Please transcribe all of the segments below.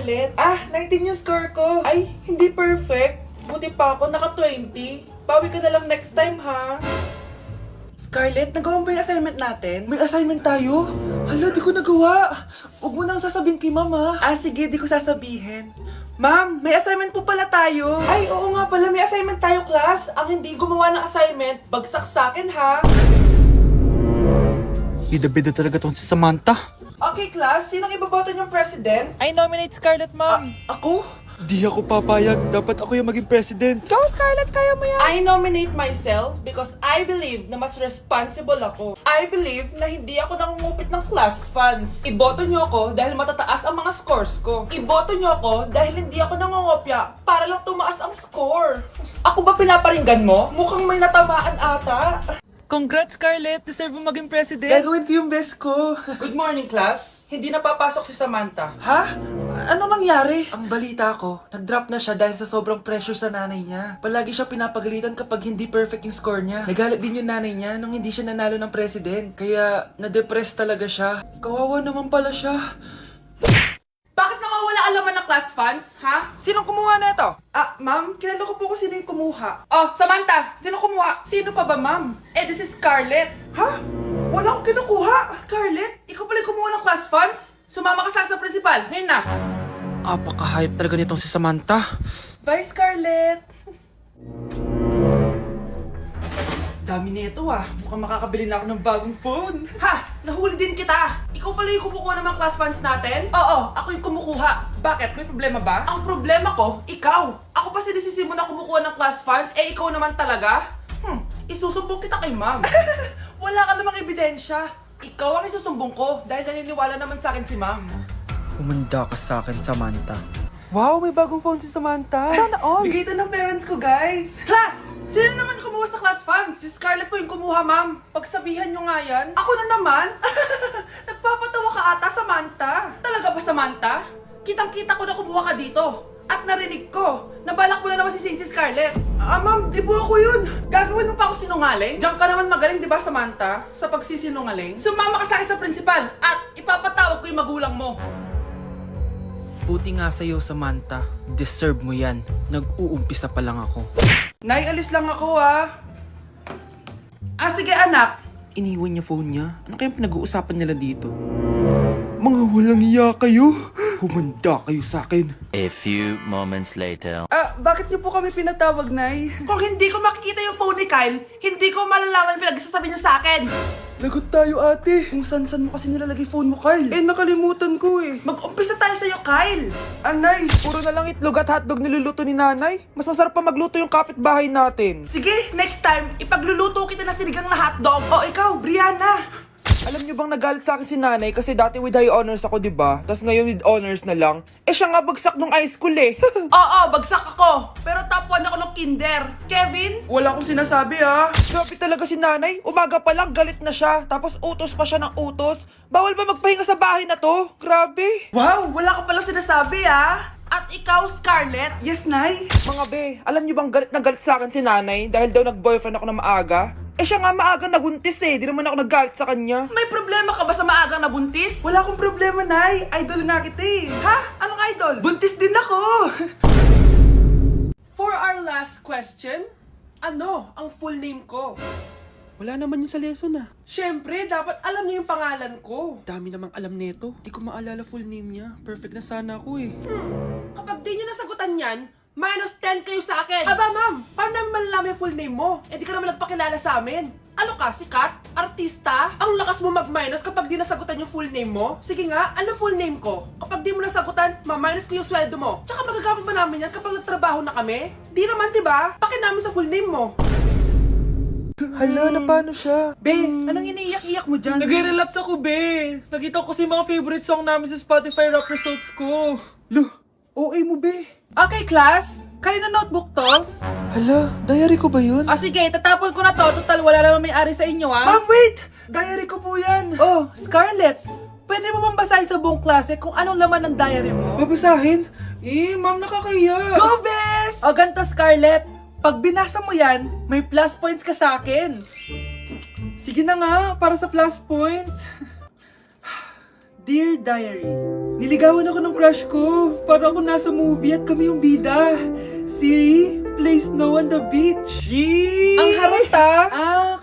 Scarlett. 19 yung score ko. Ay, hindi perfect. Buti pa ako, naka 20. Bawi ka na lang next time, ha? Scarlett, nagawa mo ba yung assignment natin? May assignment tayo? Hala, di ko nagawa. Huwag mo nang sasabihin kay mama. Sige, di ko sasabihin. Ma'am, may assignment po pala tayo. Ay, oo nga pala, may assignment tayo, class. Ang hindi gumawa ng assignment, bagsak sa akin, ha? Bida-bida talaga tong si Samantha. Okay, class, sinong iboboto niyong president? I nominate Scarlett, ma'am. Ako? Di ako papayag. Dapat ako yung maging president. Go, Scarlett, kaya mo yan. I nominate myself because I believe na mas responsible ako. I believe na hindi ako nangungupit ng class funds. Iboto niyo ako dahil matataas ang mga scores ko. Iboto niyo ako dahil hindi ako nangungopya para lang tumaas ang score. Ako ba pinaparinggan mo? Mukhang may natamaan ata. Congrats, Scarlett. Deserve mo maging president. Gagawin ko yung best ko. Good morning, class. Hindi na papasok si Samantha. Ha? Ano nangyari? Ang balita ko, nag-drop na siya dahil sa sobrang pressure sa nanay niya. Palagi siya pinapagalitan kapag hindi perfect yung score niya. Nagalit din yung nanay niya nung hindi siya nanalo ng president. Kaya, na-depress talaga siya. Kawawa naman pala siya. Bakit nawawala ang laman ng class funds, ha? Sinong kumuha na ito? Ma'am, kilala ko po kung sino yung kumuha. Oh, Samantha, sino kumuha? Sino pa ba, ma'am? This is Scarlett. Ha? Wala akong kinukuha. Scarlett, ikaw pala yung kumuha ng class funds? Sumama ka sa principal, ngayon na. Apaka-hype talaga nitong si Samantha. Bye, Scarlett. Dami nito Mukhang makakabili na ako ng bagong phone. Ha! Nahuli din kita! Ikaw pala yung kumukuha ng mga class funds natin? Oo, ako yung kumukuha. Bakit? May problema ba? Ang problema ko, ikaw. Ako pa sinisisi mo na kumukuha ng class funds, ikaw naman talaga? Isusumbong kita kay ma'am. Wala ka namang ebidensya. Ikaw ang isusumbong ko dahil naniniwala naman sa akin si ma'am. Humanda ka sa akin, Samantha. Wow, may bagong phone si Samantha. Sana all. Bigay ito ng parents ko, guys. Class! Sino naman kumuha sa class funds? Si Scarlett po yung kumuha, ma'am. Pagsabihan nyo nga yan. Ako na naman? Nagpapatawa ka ata, Samantha. Talaga ba, Samantha? Kitang-kita ko na kumuha ka dito. At narinig ko, nabalak mo na naman si Scarlett. Ma'am, di po ako yun. Gagawin mo pa ako sinungaling? Diyan ka naman magaling, di ba, Samantha? Sa pagsisinungaling? Sumama ka sa akin sa principal at ipapatawag ko yung magulang mo. Buti nga sa'yo, Samantha. Deserve mo yan. Nag-uumpisa pa lang ako. Nay, alis lang ako sige anak. Iniwan niya phone niya. Ano kayang pinag-uusapan nila dito? Mga walang iya kayo. Humanda kayo sa akin. A few moments later. Bakit niyo po kami pinatawag, Nay? Kung hindi ko makikita yung phone ni Kyle, hindi ko malalaman pinagsasabi niyo sa akin. Lagot tayo, ate. Kung san-san mo kasi nilalagay phone mo, Kyle. Nakalimutan ko Mag-umpisa tayo sa'yo, Kyle. Anay, puro na lang itlog at hotdog niluluto ni nanay. Mas masarap pa magluto yung kapitbahay natin. Sige, next time, ipagluluto kita na sinigang na hotdog. Ikaw, Brianna. Alam niyo bang nagalit sa akin si nanay kasi dati with high honors ako, diba? Tapos ngayon with honors na lang. Siya nga bagsak nung high school Oo, bagsak ako. Pero top 1 ako nung kinder. Kevin? Wala akong sinasabi Grabe talaga si nanay. Umaga pa lang galit na siya. Tapos utos pa siya ng utos. Bawal ba magpahinga sa bahay na to? Grabe. Wow, wala ka palang sinasabi At ikaw, Scarlett? Yes, Nay. Mga be, alam niyo bang galit na galit sa akin si nanay dahil daw nag-boyfriend ako na maaga? Siya nga maagang nabuntis Di naman ako nagalit sa kanya. May problema ka ba sa maagang nabuntis? Wala akong problema, Nay. Idol nga kita Ha? Anong idol? Buntis din ako. For our last question, ano ang full name ko? Wala naman yun sa lesson Siyempre, dapat alam niyo yung pangalan ko. Dami namang alam nito. Di ko maalala full name niya. Perfect na sana ako Kapag di niyo nasagutan yan, minus 10 kayo sa akin. Aba, ma'am, paano namin malalaman yung full name mo? Di ka naman nagpakilala sa amin. Ano ka, sikat? Artista? Ang lakas mo mag-minus kapag di nasagutan yung full name mo? Sige nga, ano full name ko? Kapag di mo nasagutan, ma-minus ko yung sweldo mo. Tsaka magagamit ba namin yan kapag nagtrabaho na kami? Di naman, diba? Paki namin sa full name mo. Hala, na paano siya? Be, anong iniiyak-iyak mo dyan? Nagre-relapse ako, be. Nakita ko kasi mga favorite song namin sa Spotify rap results ko. OA mo, be. Okay, class. Kanina notebook to? Hala, diary ko ba yun? Sige, tatapon ko na to. Total, wala naman may-ari sa inyo, Ma'am, wait! Diary ko po yan. Oh, Scarlett. Pwede mo bang basahin sa buong klase kung anong laman ng diary mo? Babasahin? Ma'am, nakakahiya. Go, Bes! Ganito, Scarlett. Pag binasa mo yan, may plus points ka sa akin. Sige na nga, para sa plus points. Dear Diary, Niligawan ako ng crush ko. Para ako nasa movie at kami yung bida. Siri, play Snow on the Beach. Yee! Ang harap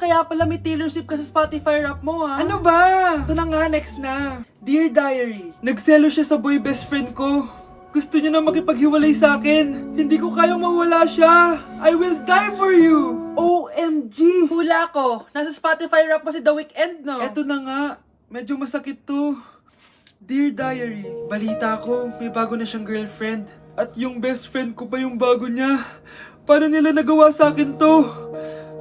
kaya pala may Taylor Swift ka sa Spotify rap mo ha. Ano ba? Ito na nga, next na. Dear Diary, nagselo siya sa boy best friend ko. Gusto niya na makipaghiwalay sa akin. Hindi ko kayang mawala siya. I will die for you. OMG! Hula ko. Nasa Spotify rap pa si The Weeknd, no? Eto na nga. Medyo masakit to. Dear Diary, balita ko, may bago na siyang girlfriend. At yung best friend ko pa yung bago niya. Paano nila nagawa sa akin to?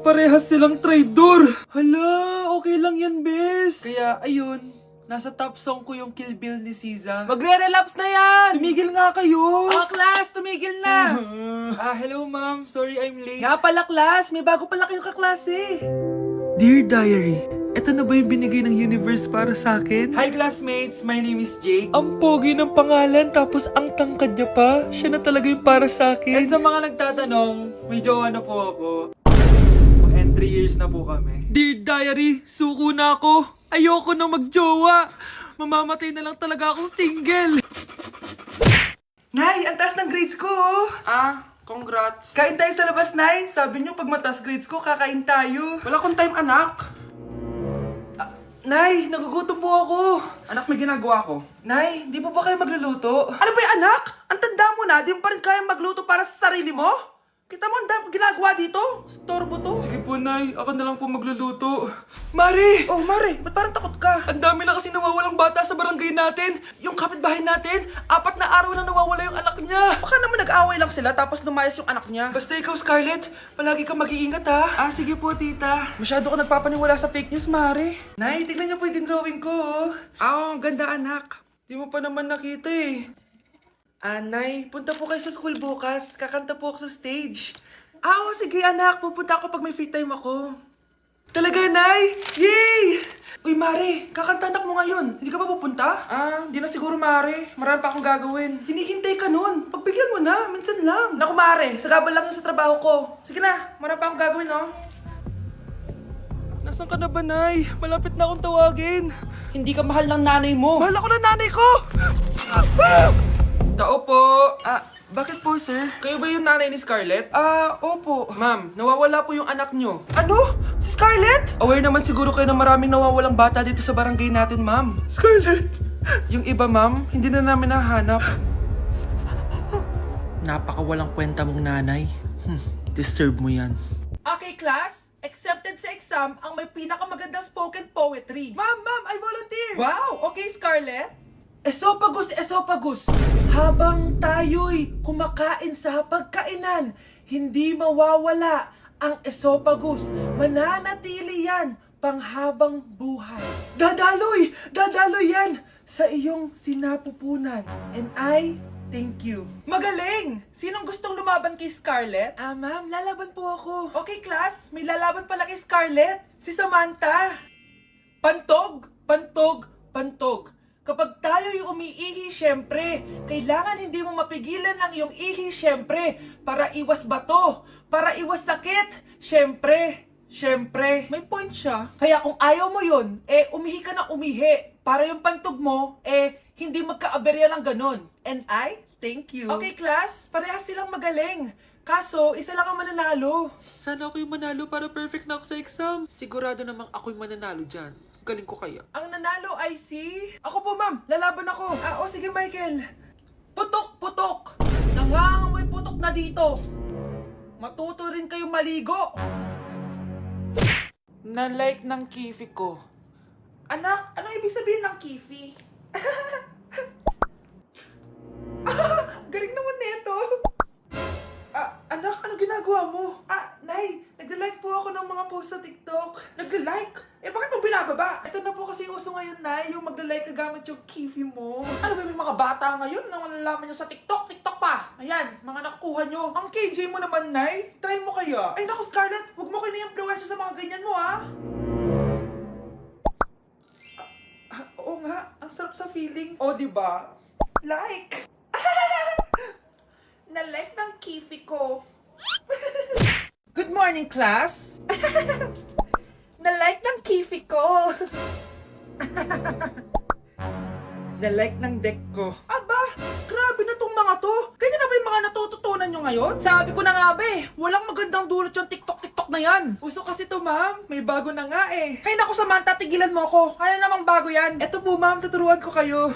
Parehas silang traitor. Hala, okay lang yan, bes. Kaya, ayun. Nasa top song ko yung Kill Bill ni SZA. Magre-relapse na yan! Tumigil nga kayo! Class, tumigil na! Hello ma'am. Sorry I'm late. Nga pala, class. May bago pala kayong kaklase. Dear Diary, eto na ba yung binigay ng universe para sa akin? Hi classmates, my name is Jake. Ang pogi ng pangalan, tapos ang tangkad niya pa. Siya na talaga yung para sa akin. At sa mga nagtatanong, may jowa na po ako. And 3 years na po kami. Dear Diary, suko na ako. Ayoko na magjowa. Mamamatay na lang talaga akong single. Nay, ang taas ng grades ko. Congrats. Kain tayo sa labas, Nay. Sabi niyo pag mataas grades ko, kakain tayo. Wala akong time, anak. Nay, nagugutom po ako. Anak, may ginagawa ko. Nay, di po ba kayo magluluto? Ano ba yung anak? Ang tanda mo na, di mo pa rin kaya magluto para sa sarili mo? Kita mo ang dami kong ginagawa dito? Storbo to. Sige po, Nay. Ako na lang po magluluto. Mari! Oh, Mari. Ba't parang takot ka? Ang dami na kasi nawawalang bata sa barangay natin. Yung kapitbahay natin, 4 na araw na nawawala yung anak niya. Baka naman nag-away lang sila tapos lumayas yung anak niya. Basta ikaw, Scarlett, palagi kang mag-iingat ha. Sige po, tita. Masyado ko nagpapaniwala sa fake news, Mari. Nay, tignan niyo po yung drawing ko. Ang ganda, anak. Di mo pa naman nakita eh. Nay, punta po kayo sa school bukas. Kakanta po ako sa stage. Sige anak. Pupunta ako pag may free time ako. Talaga, Nay? Yay! Uy, Mare, kakanta anak mo ngayon. Hindi ka pa pupunta? Hindi na siguro, Mare. Marami pa akong gagawin. Hinihintay ka nun. Pagbigyan mo na. Minsan lang. Naku, Mare. Sagabal lang yun sa trabaho ko. Sige na. Marami pa akong gagawin, no? Nasaan ka na ba, Nay? Malapit na akong tawagin. Hindi ka mahal ng nanay mo. Mahal ako ng nanay ko! Tao po. Bakit po, sir? Kayo ba yung nanay ni Scarlett? Opo. Ma'am, nawawala po yung anak nyo. Ano? Si Scarlett? Aware naman siguro kayo na maraming nawawalang bata dito sa barangay natin, ma'am. Scarlett? Yung iba, ma'am, hindi na namin nahanap. Napakawalang kwenta mong nanay. Disturb mo yan. Okay, class. Accepted sa exam ang may pinakamagandang spoken poetry. Ma'am, I volunteer. Wow, okay, Scarlett. Esophagus. Habang tayo'y kumakain sa pagkainan, hindi mawawala ang esophagus. Mananatili yan panghabang buhay. Dadaloy yan sa iyong sinapupunan. And I thank you. Magaling! Sinong gustong lumaban kay Scarlett? Ma'am, lalaban po ako. Okay, class. May lalaban pala kay Scarlett. Si Samantha. Pantog. Kapag tayo'y umiihi, syempre, kailangan hindi mo mapigilan ang iyong ihi, syempre, para iwas bato, para iwas sakit, syempre. May point siya. Kaya kung ayaw mo yun, umihi ka na umihi, para yung pantog mo, hindi magka-aberya lang ganun. And I thank you. Okay, class, parehas silang magaling. Kaso, isa lang ang mananalo. Sana ako yung manalo para perfect na ako sa exam. Sigurado namang ako yung mananalo dyan. Galing ko kaya. Ang nanalo ay si... Ako po, ma'am. Lalaban ako. Sige, Michael. Putok. Nangangamoy putok na dito. Matuto rin kayong maligo. Na-like ng kifi ko. Anak, anong ibig sabihin ng kifi? Galing naman nito. Anak, ano ginagawa mo? Nay, nagla-like po ako ng mga post sa TikTok. Nagla-like? Bakit mo binababa? Ito na po kasi uso ngayon, Nay, yung magla-like ka gamit yung kifi mo. Ano ba, may mga bata ngayon na malalaman nyo sa TikTok? TikTok pa! Ayan, mga nakukuha nyo. Ang KJ mo naman, Nay. Try mo kaya. Ay, naku, Scarlett, huwag mo kayo na-influensya sa mga ganyan mo, ha? Oo nga, ang sarap sa feeling. Diba? Like! Na-like ng kifi ko. Good morning, class! Na-like ng kifi ko. na-like ng deck ko. Aba, grabe na tong mga to. Ganyan na ba yung mga natututunan nyo ngayon? Sabi ko na nga ba walang magandang dulot yung TikTok na yan. Uso kasi to ma'am, may bago na nga eh. Hay naku Samantha, tigilan mo ako. Ano namang bago yan? Eto po ma'am, tuturuan ko kayo.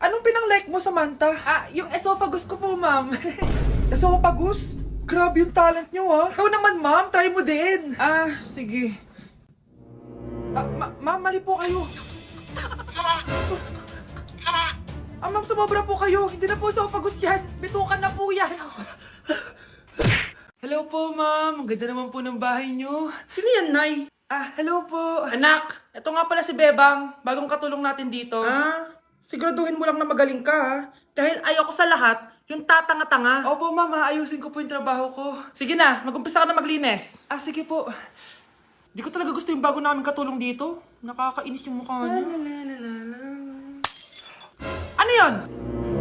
Anong pinang-like mo, Samantha? Yung esophagus ko po, ma'am. Esophagus? Grabe yung talent nyo, Ikaw naman, ma'am. Try mo din. Sige. Ma'am, mali po kayo. Ma'am, sumobra po kayo. Hindi na po esophagus yan. Bitukan na po yan. Hello po, ma'am. Ang ganda naman po ng bahay nyo. Sino yan, Nay? Hello po. Anak, ito nga pala si Bebang. Bagong katulong natin dito. Siguraduhin mo lang na magaling ka, Dahil ayoko sa lahat, yung tatanga-tanga. Opo, mama. Ayusin ko po yung trabaho ko. Sige na, mag-umpisa ka na maglinis. Sige po. Di ko talaga gusto yung bago namin katulong dito. Nakakainis yung mukha niya. Ano yun?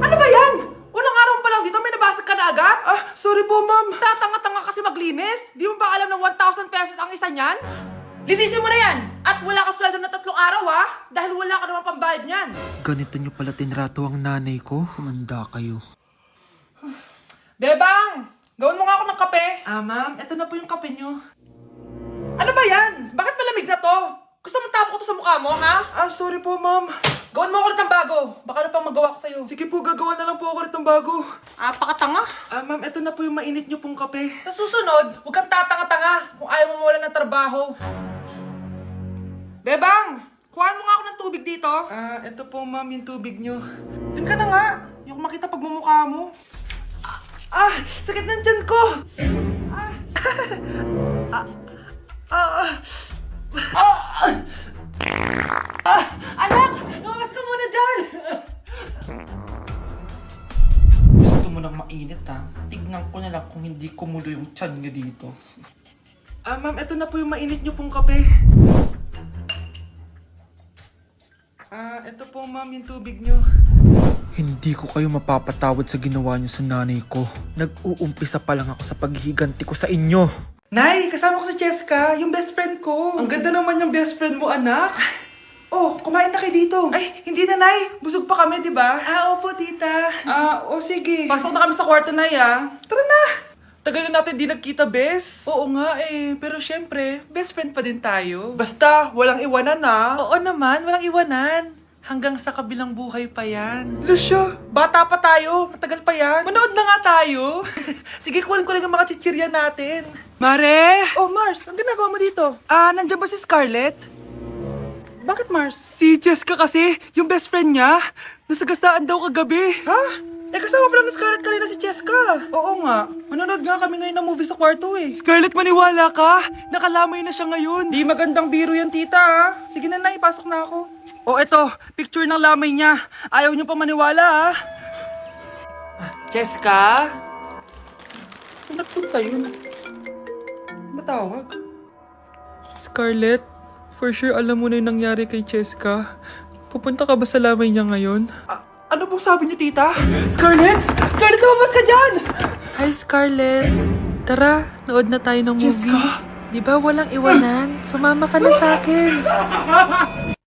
Ano ba yan? Unang araw pa lang dito, may nabasag ka na agad? Sorry po, ma'am. Tatanga-tanga kasi maglinis? Di mo ba alam na 1,000 pesos ang isa niyan? Linisin mo na yan! At wala ka sweldo na 3 araw, Dahil wala ka naman pambayad niyan. Ganito nyo pala tinrato ang nanay ko. Humanda kayo. Bebang! Gawin mo nga ako ng kape. Ma'am, eto na po yung kape nyo. Ano ba yan? Bakit malamig na to? Gusto mo tapo ko to sa mukha mo, ha? Sorry po, ma'am. Gawin mo ako ulit ng bago. Baka na pang magawa ko sa'yo. Sige po, gagawa na lang po ako ulit ng bago. Pakatanga. Ma'am, eto na po yung mainit nyo pong kape. Sa susunod, huwag kang tatanga-tanga kung ayaw mo mawala ng trabaho. Bebang! Kuhaan mo nga ako ng tubig dito. Eto po, ma'am, yung tubig nyo. Doon ka na nga. Yung makita pagmumukha mo. Sakit ng tiyan ko! Anak! Lumabas ka muna dyan! Gusto mo nang mainit, Tignan ko na lang kung hindi kumulo yung tiyan nyo dito. Ma'am, eto na po yung mainit nyo pong kape. Eto po, ma'am, yung tubig nyo. Hindi ko kayo mapapatawad sa ginawa nyo sa nanay ko. Nag-uumpisa pa lang ako sa paghihiganti ko sa inyo. Nay, kasama ko si Cheska, yung best friend ko. Ang ganda naman yung best friend mo, anak. Kumain na kayo dito. Ay, hindi na, Nay. Busog pa kami, di ba? Opo, tita. Sige. Pasok na kami sa kwarto, Nay, Tara na. Tagal na natin di nagkita, bes. Oo nga pero syempre, best friend pa din tayo. Basta, walang iwanan, Oo naman, walang iwanan. Hanggang sa kabilang buhay pa yan. Lusya, bata pa tayo. Matagal pa yan. Manood na nga tayo. Sige, kunin ko lang ang mga chichirya natin. Mare! Mars, ang ginagawa mo dito? Nandiyan ba si Scarlett? Bakit, Mars? Si Jessica kasi, yung best friend niya, nasagasaan daw kagabi. Ha? Kasama pa lang ni Scarlett kanina si Jessica. Oo nga. Manonood nga kami ngayon ng movie sa kwarto Scarlett, maniwala ka. Nakalamay na siya ngayon. Di magandang biro yan, tita, Sige na, Nay, pasok na ako. Eto, picture ng lamay niya. Ayaw niyo pa maniwala, Jessica? Saan nagpunta yun? Matawag? Scarlett, for sure alam mo na yung nangyari kay Jessica. Pupunta ka ba sa lamay niya ngayon? Ano pong sabi niyo, tita? Scarlett! Scarlett, lumabas ka dyan! Hi, Scarlett. Tara, nood na tayo ng movie. Jessica? Di ba walang iwanan? Sumama ka na sa akin.